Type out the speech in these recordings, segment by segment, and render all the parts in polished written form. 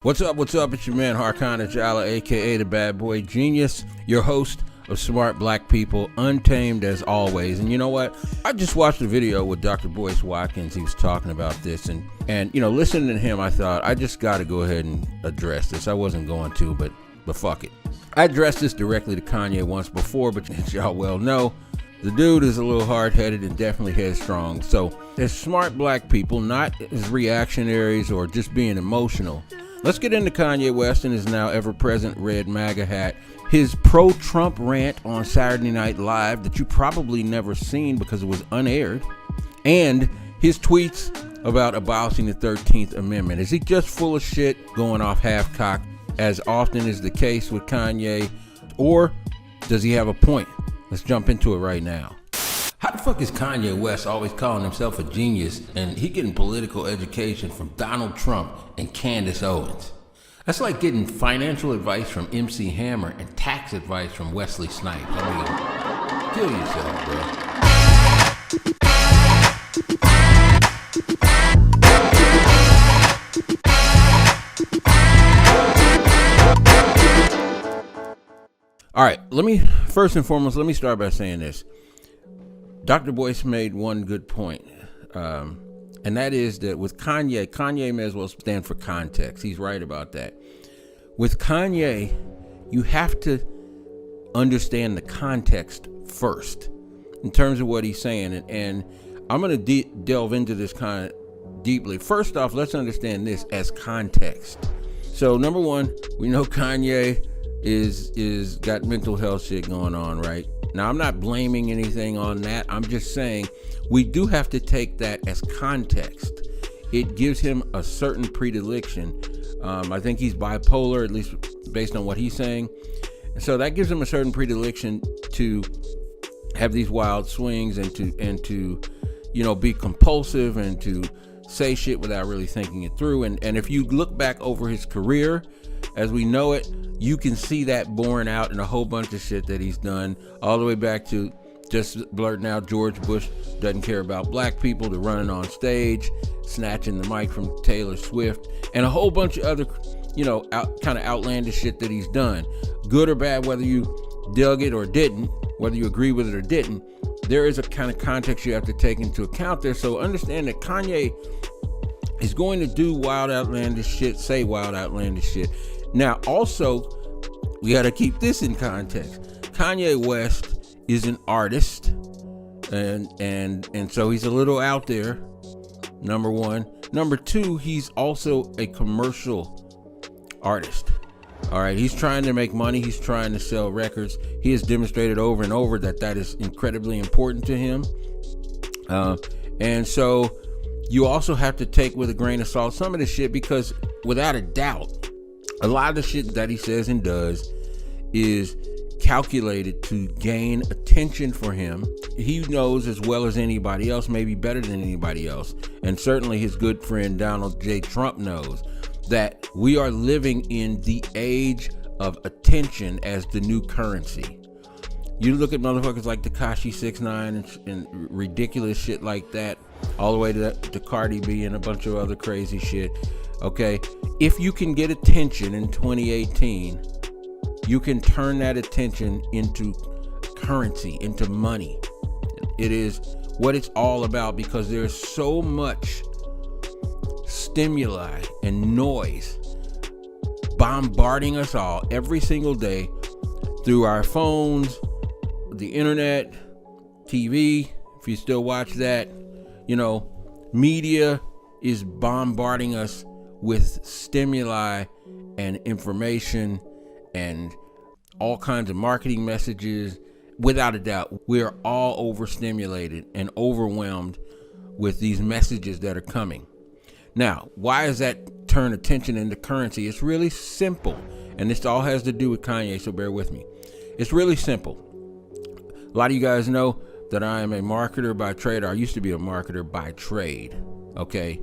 What's up? It's your man Harkana Jala, aka the BadBoy Genius, your host of Smart Black People, untamed as always. And you know what? I just watched a video with Dr. Boyce Watkins. He was talking about this, and you know, listening to him, I thought I just got to go ahead and address this. I wasn't going to, but fuck it. I addressed this directly to Kanye once before, but as y'all well know, the dude is a little hard-headed and definitely headstrong. So, as smart black people, not as reactionaries or just being emotional, let's get into Kanye West and his now ever-present red MAGA hat, his pro-Trump rant on Saturday Night Live that you probably never seen because it was unaired, and his tweets about abolishing the 13th Amendment. Is he just full of shit, going off half-cocked, as often is the case with Kanye, or does he have a point? Let's jump into it right now. How the fuck is Kanye West always calling himself a genius and he getting political education from Donald Trump and Candace Owens? That's like getting financial advice from MC Hammer and tax advice from Wesley Snipes. I mean, kill yourself, bro. All right, first and foremost, let me start by saying this. Dr. Boyce made one good point, and that is that with Kanye may as well stand for context. He's right about that. With Kanye, you have to understand the context first in terms of what he's saying, and I'm going to delve into this kind of deeply. First off, let's understand this as context. So, number one, we know Kanye is got mental health shit going on, right? Now, I'm not blaming anything on that. I'm just saying we do have to take that as context. It gives him a certain predilection. I think he's bipolar, at least based on what he's saying. So that gives him a certain predilection to have these wild swings and to you know, be compulsive and to say shit without really thinking it through. And if you look back over his career as we know it, you can see that borne out in a whole bunch of shit that he's done, all the way back to just blurting out George Bush doesn't care about black people, to running on stage, snatching the mic from Taylor Swift, and a whole bunch of other, you know, kind of outlandish shit that he's done. Good or bad, whether you dug it or didn't, whether you agree with it or didn't, there is a kind of context you have to take into account there. So understand that Kanye is going to do wild, outlandish shit, say wild, outlandish shit. Now, also, we got to keep this in context. Kanye West is an artist, and so he's a little out there, number one. Number two, he's also a commercial artist. All right, he's trying to make money. He's trying to sell records. He has demonstrated over and over that is incredibly important to him. And so you also have to take with a grain of salt some of this shit, because without a doubt, a lot of the shit that he says and does is calculated to gain attention for him. He knows as well as anybody else, maybe better than anybody else, and certainly his good friend Donald J. Trump knows, that we are living in the age of attention as the new currency. You look at motherfuckers like Tekashi 6ix9ine and ridiculous shit like that, all the way to Cardi B and a bunch of other crazy shit. Okay, if you can get attention in 2018, you can turn that attention into currency, into money. It is what it's all about, because there's so much stimuli and noise bombarding us all every single day through our phones, the internet, TV, if you still watch that, you know, media is bombarding us with stimuli and information and all kinds of marketing messages. Without a doubt, we are all overstimulated and overwhelmed with these messages that are coming. Now, why does that turn attention into currency? It's really simple, and this all has to do with Kanye, so bear with me. It's really simple. A lot of you guys know that I am a marketer by trade. I used to be a marketer by trade, okay?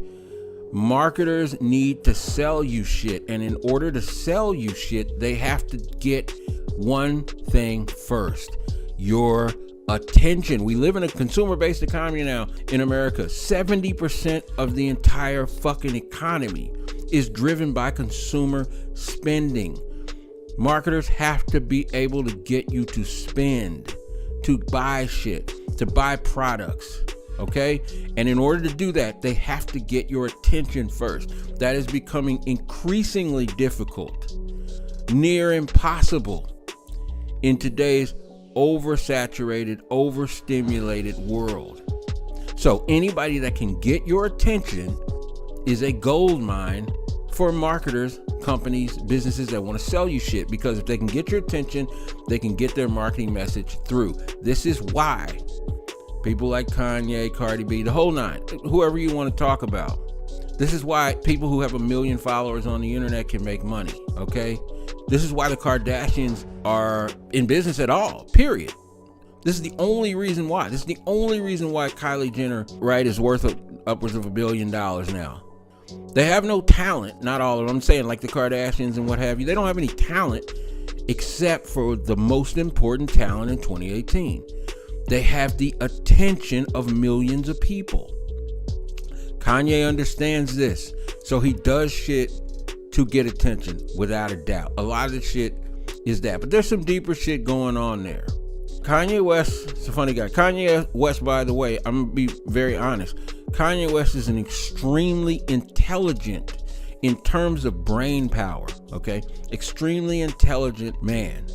Marketers need to sell you shit, and in order to sell you shit, they have to get one thing first: your attention. We live in a consumer-based economy now in America. 70% of the entire fucking economy is driven by consumer spending. Marketers have to be able to get you to spend, to buy shit, to buy products, okay? And in order to do that, they have to get your attention first. That is becoming increasingly difficult, near impossible in today's oversaturated, overstimulated world. So anybody that can get your attention is a gold mine for marketers, companies, businesses that want to sell you shit, because if they can get your attention, they can get their marketing message through. This is why people like Kanye, Cardi B, the whole nine, whoever you want to talk about, this is why people who have 1 million followers on the internet can make money, okay? This is why the Kardashians are in business at all, period. This is the only reason why. This is the only reason why Kylie Jenner, right, is worth upwards of $1 billion now. They have no talent, not all of them. I'm saying like the Kardashians and what have you. They don't have any talent except for the most important talent in 2018. They have the attention of millions of people. Kanye understands this, so he does shit to get attention, without a doubt. A lot of the shit is that, but there's some deeper shit going on there. Kanye West is a funny guy. Kanye West, by the way, I'm gonna be very honest. Kanye West is an extremely intelligent, in terms of brain power, okay? Extremely intelligent man.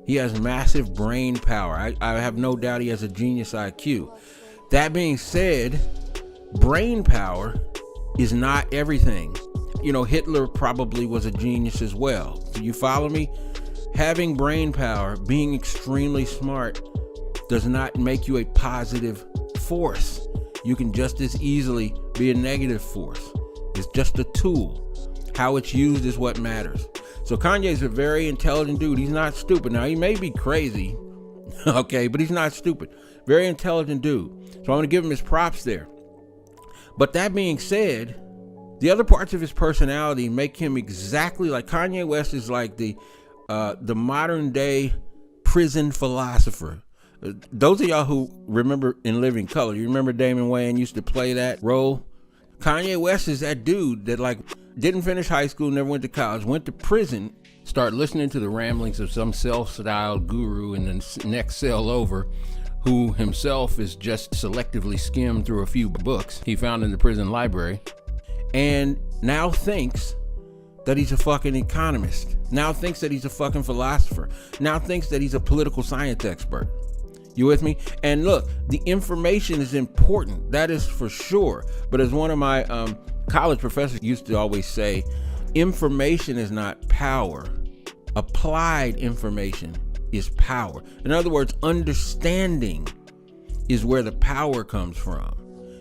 He has massive brain power. I have no doubt he has a genius IQ. That being said, brain power is not everything. You know, Hitler probably was a genius as well. Do you follow me? Having brain power, being extremely smart, does not make you a positive force. You can just as easily be a negative force. It's just a tool. How it's used is what matters. So Kanye's a very intelligent dude. He's not stupid. Now, he may be crazy, okay, but he's not stupid. Very intelligent dude. So I'm going to give him his props there. But that being said, the other parts of his personality make him exactly like Kanye West is like the modern day prison philosopher. Those of y'all who remember In Living Color, you remember Damon Wayans used to play that role? Kanye West is that dude that like didn't finish high school, never went to college, went to prison, started listening to the ramblings of some self-styled guru in the next cell over, who himself is just selectively skimmed through a few books he found in the prison library, and now thinks that he's a fucking economist, now thinks that he's a fucking philosopher, now thinks that he's a political science expert. You with me? And look, the information is important, that is for sure. But as one of my college professors used to always say, information is not power. Applied information is power. In other words, understanding is where the power comes from.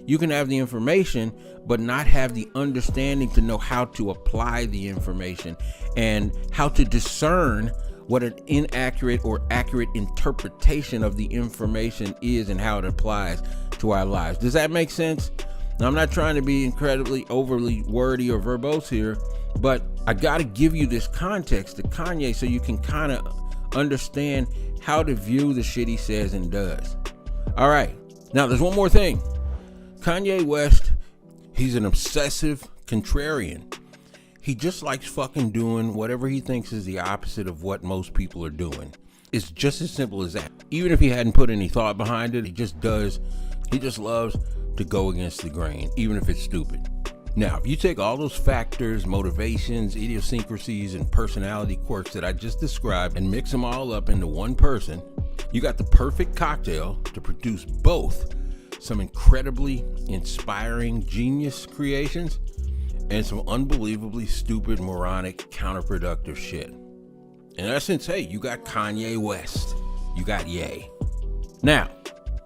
You can have the information, but not have the understanding to know how to apply the information and how to discern what an inaccurate or accurate interpretation of the information is and how it applies to our lives. Does that make sense? Now, I'm not trying to be incredibly overly wordy or verbose here, but I got to give you this context to Kanye so you can kind of understand how to view the shit he says and does. All right. Now, there's one more thing. Kanye West, he's an obsessive contrarian. He just likes fucking doing whatever he thinks is the opposite of what most people are doing. It's just as simple as that. Even if he hadn't put any thought behind it, he just does. He just loves to go against the grain, even if it's stupid. Now, if you take all those factors, motivations, idiosyncrasies, and personality quirks that I just described and mix them all up into one person, you got the perfect cocktail to produce both some incredibly inspiring genius creations and some unbelievably stupid, moronic, counterproductive shit. In essence, hey, you got Kanye West. You got Ye. Now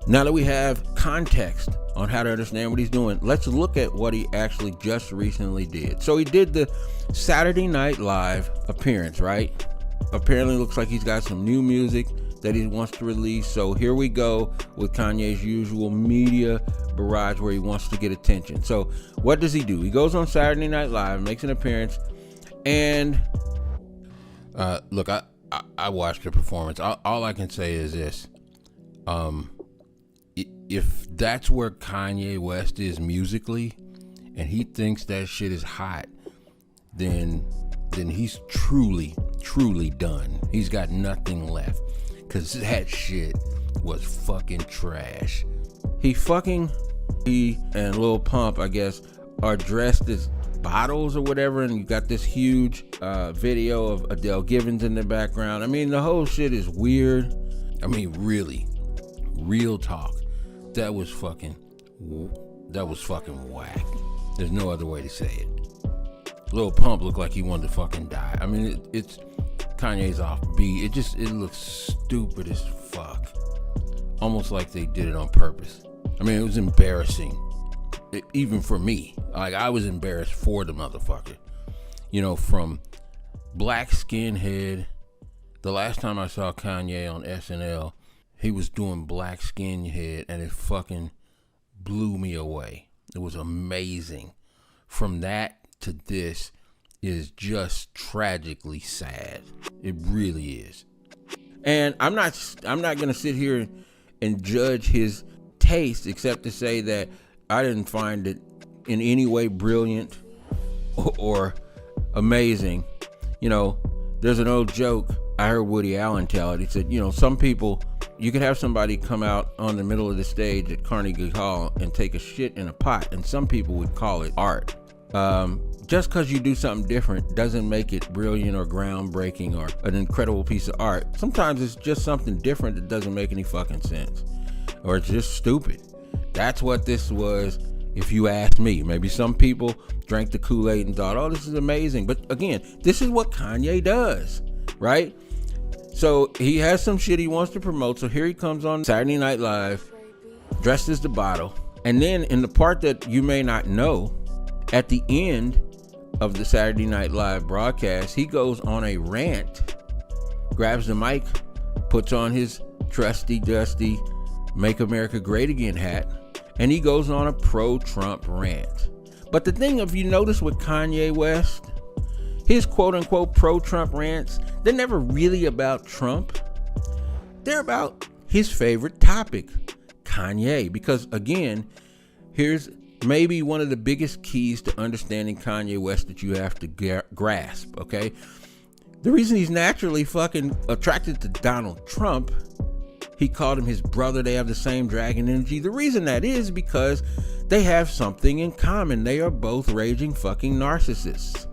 that we have context on how to understand what he's doing, let's look at what he actually just recently did. So he did the Saturday Night Live appearance, right? Apparently looks like he's got some new music that he wants to release. So here we go with Kanye's usual media barrage where he wants to get attention. So what does he do? He goes on Saturday Night Live, makes an appearance, and look, I watched the performance. All I can say is this. If that's where Kanye West is musically, and he thinks that shit is hot, then he's truly done. He's got nothing left, cause that shit was fucking trash. He and Lil Pump, I guess, are dressed as bottles or whatever, and you got this huge video of Adele Givens in the background. I mean, the whole shit is weird. I mean, really, real talk. That was fucking whack. There's no other way to say it. Lil Pump looked like he wanted to fucking die. I mean, it's Kanye's off beat. It looks stupid as fuck. Almost like they did it on purpose. I mean, it was embarrassing. Even for me. Like, I was embarrassed for the motherfucker. You know, from black skinhead. The last time I saw Kanye on SNL, he was doing black skinhead, and it fucking blew me away. It was amazing. From that to this is just tragically sad. It really is. And I'm not gonna sit here and judge his taste, except to say that I didn't find it in any way brilliant or amazing. You know, there's an old joke I heard Woody Allen tell it. He said, you know, some people, you could have somebody come out on the middle of the stage at Carnegie Hall and take a shit in a pot, and some people would call it art. Just because you do something different doesn't make it brilliant or groundbreaking or an incredible piece of art. Sometimes it's just something different that doesn't make any fucking sense, or it's just stupid. That's what this was, if you ask me. Maybe some people drank the Kool-Aid and thought, oh, this is amazing. But again, this is what Kanye does, right? So he has some shit he wants to promote. So here he comes on Saturday Night Live, dressed as the bottle. And then in the part that you may not know, at the end of the Saturday Night Live broadcast, he goes on a rant, grabs the mic, puts on his trusty, dusty Make America Great Again hat, and he goes on a pro-Trump rant. But the thing, if you notice with Kanye West, his quote-unquote pro-Trump rants, they're never really about Trump. They're about his favorite topic, Kanye. Because again, here's maybe one of the biggest keys to understanding Kanye West that you have to grasp, okay? The reason he's naturally fucking attracted to Donald Trump, he called him his brother, they have the same dragon energy. The reason that is because they have something in common. They are both raging fucking narcissists.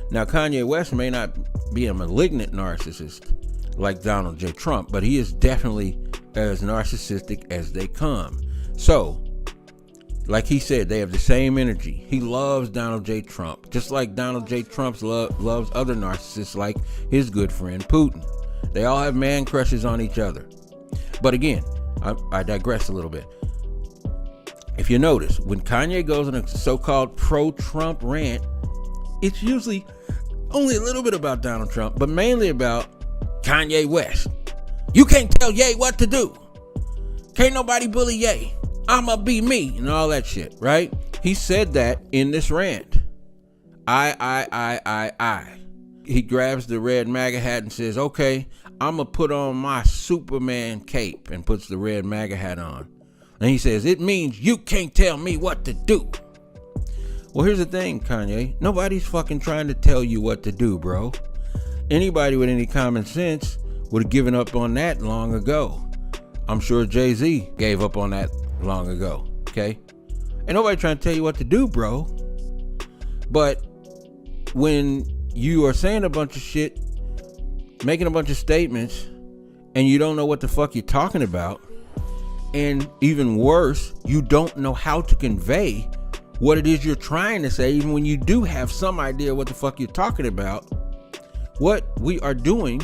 Now, Kanye West may not be a malignant narcissist like Donald J. Trump, but he is definitely as narcissistic as they come. So, like he said, they have the same energy. He loves Donald J. Trump, just like Donald J. Trump loves other narcissists like his good friend Putin. They all have man crushes on each other. But again, I digress a little bit. If you notice, when Kanye goes on a so-called pro-Trump rant, it's usually only a little bit about Donald Trump, but mainly about Kanye West. You can't tell Ye what to do. Can't nobody bully Ye. I'ma be me and all that shit, right? He said that in this rant. I. He grabs the red MAGA hat and says, okay, I'ma put on my Superman cape, and puts the red MAGA hat on. And he says, it means you can't tell me what to do. Well, here's the thing, Kanye. Nobody's fucking trying to tell you what to do, bro. Anybody with any common sense would have given up on that long ago. I'm sure Jay-Z gave up on that long ago, okay? Ain't nobody trying to tell you what to do, bro. But when you are saying a bunch of shit, making a bunch of statements, and you don't know what the fuck you're talking about, and even worse, you don't know how to convey what it is you're trying to say, even when you do have some idea what the fuck you're talking about, what we are doing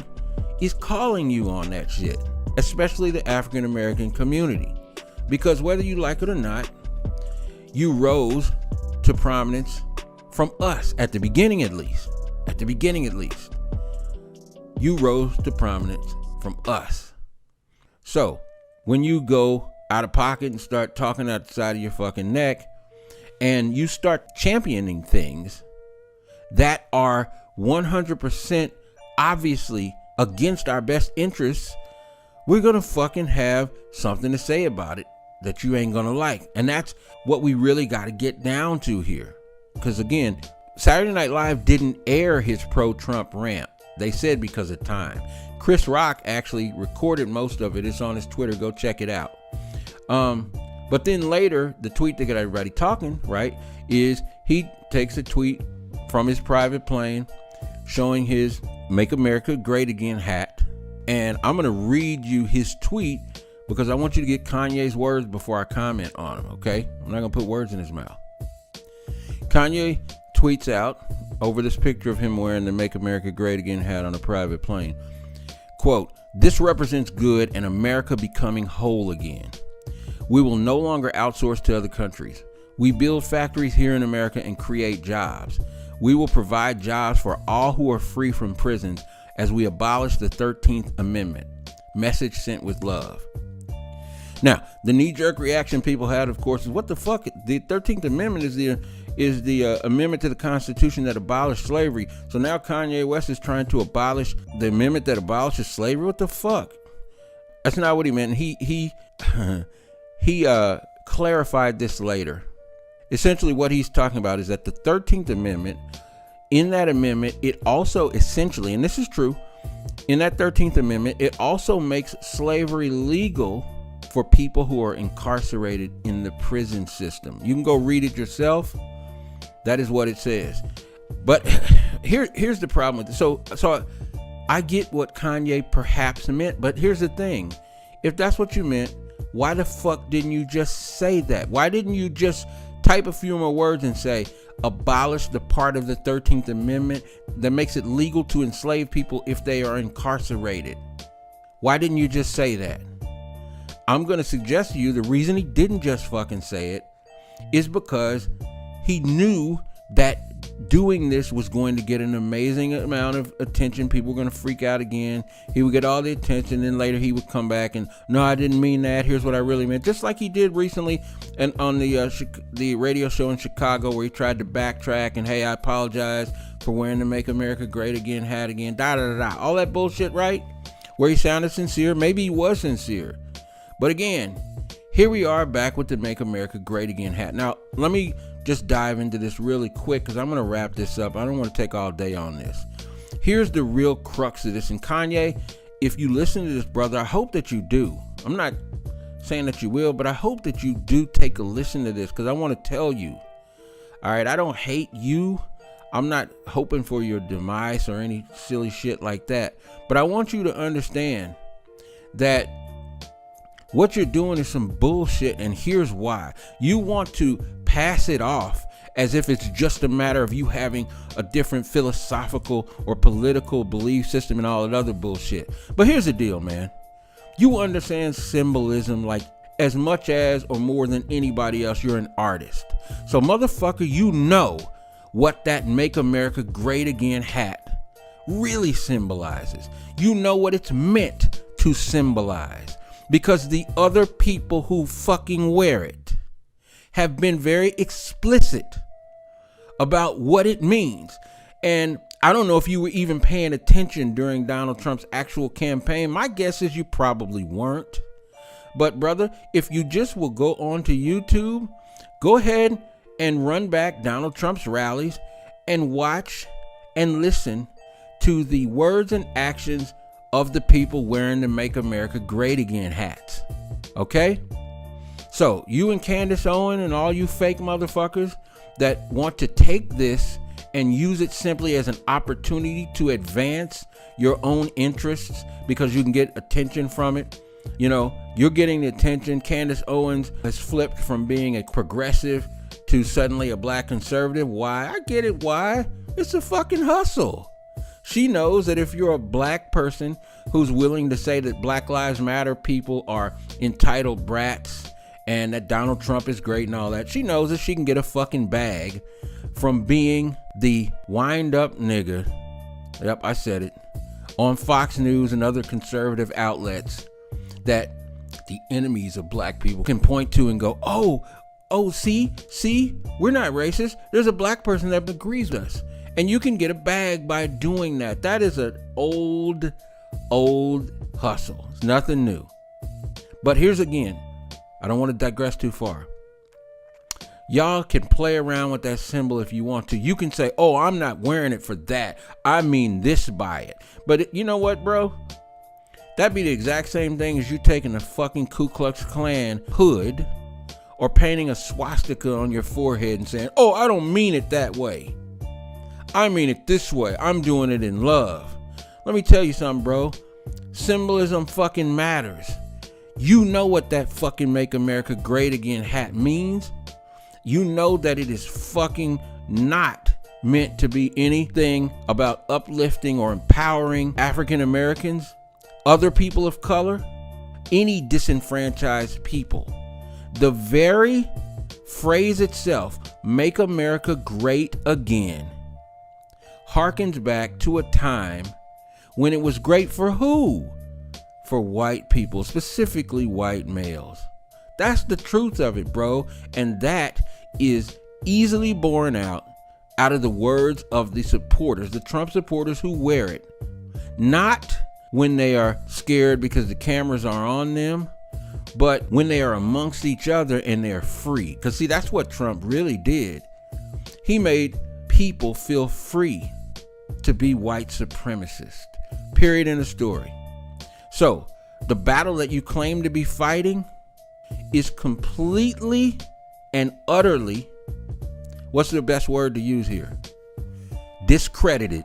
is calling you on that shit, especially the African American community. Because whether you like it or not, you rose to prominence from us, at the beginning at least. At the beginning at least. You rose to prominence from us. So, when you go out of pocket and start talking out the side of your fucking neck, and you start championing things that are 100% obviously against our best interests, we're going to fucking have something to say about it that you ain't going to like. And that's what we really got to get down to here. Because again, Saturday Night Live didn't air his pro-Trump rant. They said because of time. Chris Rock actually recorded most of it. It's on his Twitter. Go check it out. But then later, the tweet that got everybody talking, right, is he takes a tweet from his private plane showing his Make America Great Again hat. And I'm going to read you his tweet because I want you to get Kanye's words before I comment on him, okay? I'm not going to put words in his mouth. Kanye tweets out over this picture of him wearing the Make America Great Again hat on a private plane. Quote, "This represents good and America becoming whole again. We will no longer outsource to other countries. We build factories here in America and create jobs. We will provide jobs for all who are free from prisons as we abolish the 13th Amendment. Message sent with love." Now, the knee-jerk reaction people had, of course, is what the fuck? The 13th Amendment is the amendment to the Constitution that abolished slavery. So now Kanye West is trying to abolish the amendment that abolishes slavery? What the fuck? That's not what he meant. He clarified this later. Essentially what he's talking about is that the 13th Amendment, in that amendment, it also essentially, and this is true, in that 13th Amendment, it also makes slavery legal for people who are incarcerated in the prison system. You can go read it yourself. That is what it says. But here's the problem with it. So I get what Kanye perhaps meant, but here's the thing. If that's what you meant, why the fuck didn't you just say that? Why didn't you just type a few more words and say, abolish the part of the 13th Amendment that makes it legal to enslave people if they are incarcerated? Why didn't you just say that? I'm going to suggest to you the reason he didn't just fucking say it is because he knew that doing this was going to get an amazing amount of attention. People were going to freak out again. He would get all the attention. Then later he would come back and, no, I didn't mean that. Here's what I really meant. Just like he did recently and on the radio show in Chicago where he tried to backtrack and, hey, I apologize for wearing the Make America Great Again hat again. Da-da-da-da. All that bullshit, right? Where he sounded sincere. Maybe he was sincere. But again, here we are back with the Make America Great Again hat. Now, let me just dive into this really quick because I'm going to wrap this up. I don't want to take all day on this. Here's the real crux of this. And Kanye, if you listen to this, brother, I hope that you do. I'm not saying that you will, but I hope that you do take a listen to this because I want to tell you. All right, I don't hate you. I'm not hoping for your demise or any silly shit like that. But I want you to understand that what you're doing is some bullshit, and here's why. You want to pass it off as if it's just a matter of you having a different philosophical or political belief system and all that other bullshit. But here's the deal, man. You understand symbolism like as much as or more than anybody else. You're an artist. So motherfucker, you know what that Make America Great Again hat really symbolizes. You know what it's meant to symbolize. Because the other people who fucking wear it have been very explicit about what it means. And I don't know if you were even paying attention during Donald Trump's actual campaign. My guess is you probably weren't. But brother, if you just will go onto YouTube, go ahead and run back Donald Trump's rallies and watch and listen to the words and actions of the people wearing the Make America Great Again hats. Okay? So, you and Candace Owen and all you fake motherfuckers that want to take this and use it simply as an opportunity to advance your own interests because you can get attention from it. You know, you're getting the attention. Candace Owens has flipped from being a progressive to suddenly a black conservative. Why? I get it. Why? It's a fucking hustle. She knows that if you're a black person who's willing to say that Black Lives Matter people are entitled brats and that Donald Trump is great and all that, she knows that she can get a fucking bag from being the wind up nigga. Yep, I said it. On Fox News and other conservative outlets that the enemies of black people can point to and go, oh, see, we're not racist. There's a black person that agrees with us. And you can get a bag by doing that. That is an old hustle. It's nothing new. But here's again, I don't want to digress too far. Y'all can play around with that symbol if you want to. You can say, oh, I'm not wearing it for that. I mean this by it. But you know what, bro? That'd be the exact same thing as you taking a fucking Ku Klux Klan hood or painting a swastika on your forehead and saying, oh, I don't mean it that way. I mean it this way. I'm doing it in love. Let me tell you something, bro. Symbolism fucking matters. You know what that fucking Make America Great Again hat means. You know that it is fucking not meant to be anything about uplifting or empowering African Americans, other people of color, any disenfranchised people. The very phrase itself, Make America Great Again, harkens back to a time when it was great for who? For white people, specifically white males. That's the truth of it, bro. And that is easily borne out of the words of the supporters, the Trump supporters who wear it. Not when they are scared because the cameras are on them, but when they are amongst each other and they're free. Because see, that's what Trump really did. He made people feel free to be white supremacists. Period in the story. So, the battle that you claim to be fighting is completely and utterly, what's the best word to use here? Discredited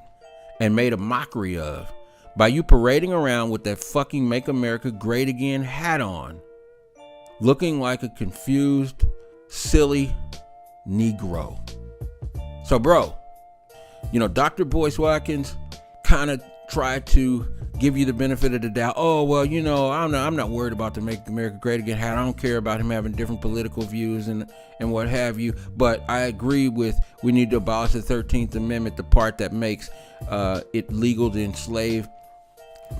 and made a mockery of by you parading around with that fucking Make America Great Again hat on, looking like a confused, silly Negro. So, bro, you know, Dr. Boyce Watkins kind of tried to give you the benefit of the doubt. Oh, well, you know, I'm not worried about the Make America Great Again hat. I don't care about him having different political views and what have you. But I agree with we need to abolish the 13th Amendment, the part that makes it legal to enslave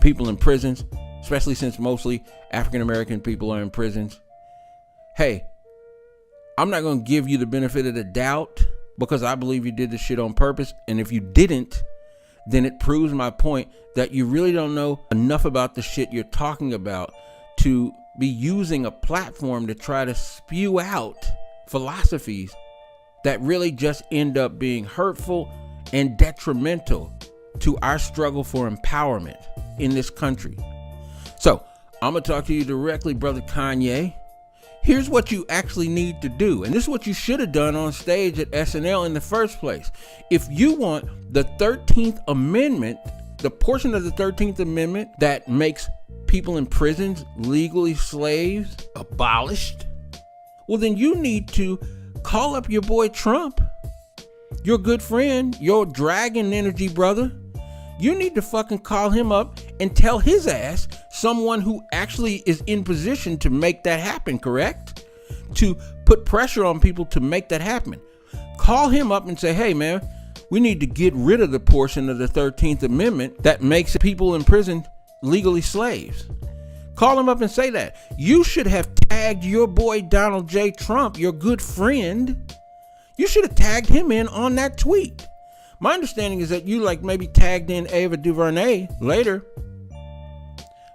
people in prisons, especially since mostly African American people are in prisons. Hey, I'm not going to give you the benefit of the doubt because I believe you did this shit on purpose. And if you didn't, then it proves my point that you really don't know enough about the shit you're talking about to be using a platform to try to spew out philosophies that really just end up being hurtful and detrimental to our struggle for empowerment in this country. So I'm gonna talk to you directly, brother Kanye. Here's what you actually need to do. And this is what you should have done on stage at SNL in the first place. If you want the 13th Amendment, the portion of the 13th Amendment that makes people in prisons legally slaves abolished, well, then you need to call up your boy Trump, your good friend, your dragon energy brother. You need to fucking call him up and tell his ass, someone who actually is in position to make that happen, correct? To put pressure on people to make that happen. Call him up and say, hey man, we need to get rid of the portion of the 13th Amendment that makes people in prison legally slaves. Call him up and say that. You should have tagged your boy Donald J. Trump, your good friend. You should have tagged him in on that tweet. My understanding is that you maybe tagged in Ava DuVernay later.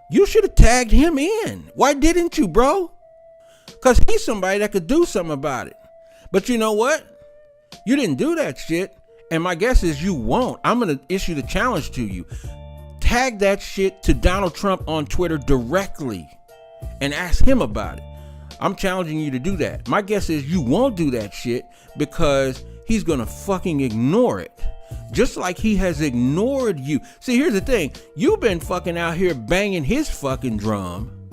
You should have tagged him in. Why didn't you, bro? Because he's somebody that could do something about it. But you know what? You didn't do that shit. And my guess is you won't. I'm going to issue the challenge to you. Tag that shit to Donald Trump on Twitter directly and ask him about it. I'm challenging you to do that. My guess is you won't do that shit because he's going to fucking ignore it. Just like he has ignored you. See, here's the thing. You've been fucking out here banging his fucking drum.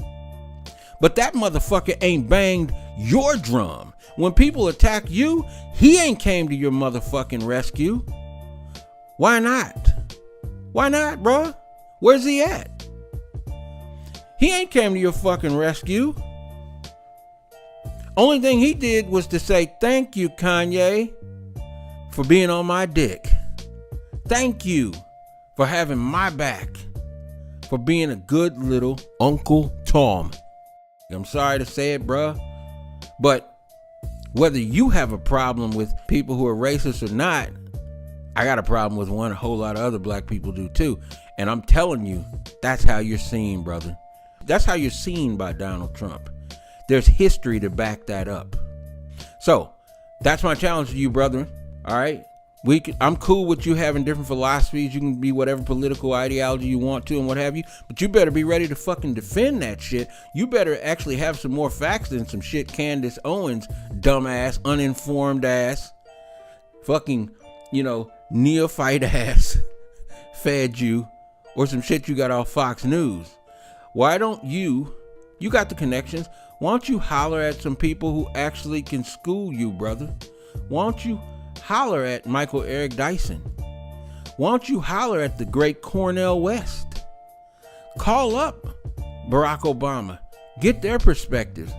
But that motherfucker ain't banged your drum. When people attack you, he ain't came to your motherfucking rescue. Why not? Why not, bro? Where's he at? He ain't came to your fucking rescue. Only thing he did was to say, thank you, Kanye, for being on my dick. Thank you for having my back, for being a good little Uncle Tom. I'm sorry to say it, bruh, but whether you have a problem with people who are racist or not, I got a problem with one, a whole lot of other black people do too. And I'm telling you, that's how you're seen, brother. That's how you're seen by Donald Trump. There's history to back that up. So that's my challenge to you, brethren. All right. I'm cool with you having different philosophies. You can be whatever political ideology you want to and what have you, but you better be ready to fucking defend that shit. You better actually have some more facts than some shit Candace Owens, dumbass, uninformed ass, fucking, neophyte ass fed you, or some shit you got off Fox News. Why don't you got the connections, why don't you holler at some people who actually can school you, brother? Why don't you holler at Michael Eric Dyson? Why don't you holler at the great Cornel West? Call up Barack Obama. Get their perspective.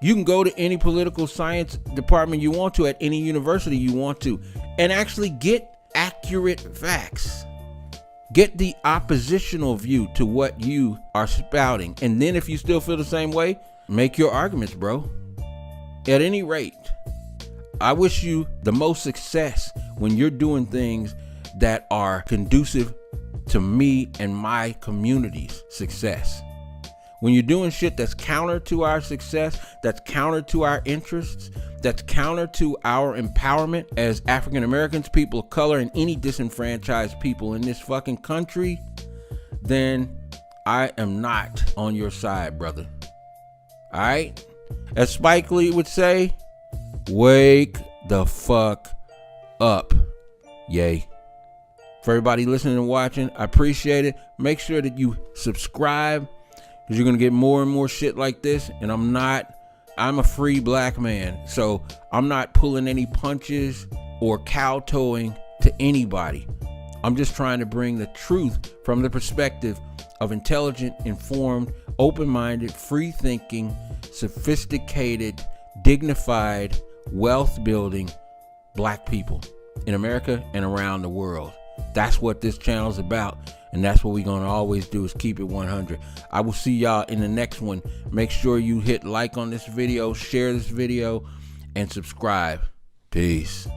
You can go to any political science department you want to at any university you want to and actually get accurate facts. Get the oppositional view to what you are spouting. And then if you still feel the same way, make your arguments, bro. At any rate, I wish you the most success when you're doing things that are conducive to me and my community's success. When you're doing shit that's counter to our success, that's counter to our interests, that's counter to our empowerment as African Americans, people of color, and any disenfranchised people in this fucking country, then I am not on your side, brother. All right? As Spike Lee would say, wake the fuck up. Yay. For everybody listening and watching, I appreciate it. Make sure that you subscribe, because you're going to get more and more shit like this. And I'm a free black man, so I'm not pulling any punches or kowtowing to anybody. I'm just trying to bring the truth from the perspective of intelligent, informed, open-minded, free-thinking, sophisticated, dignified, wealth-building black people in America and around the world. That's what this channel is about, and that's what we're going to always do, is keep it 100. I will see y'all in the next one. Make sure you hit like on this video, share this video, and subscribe. Peace.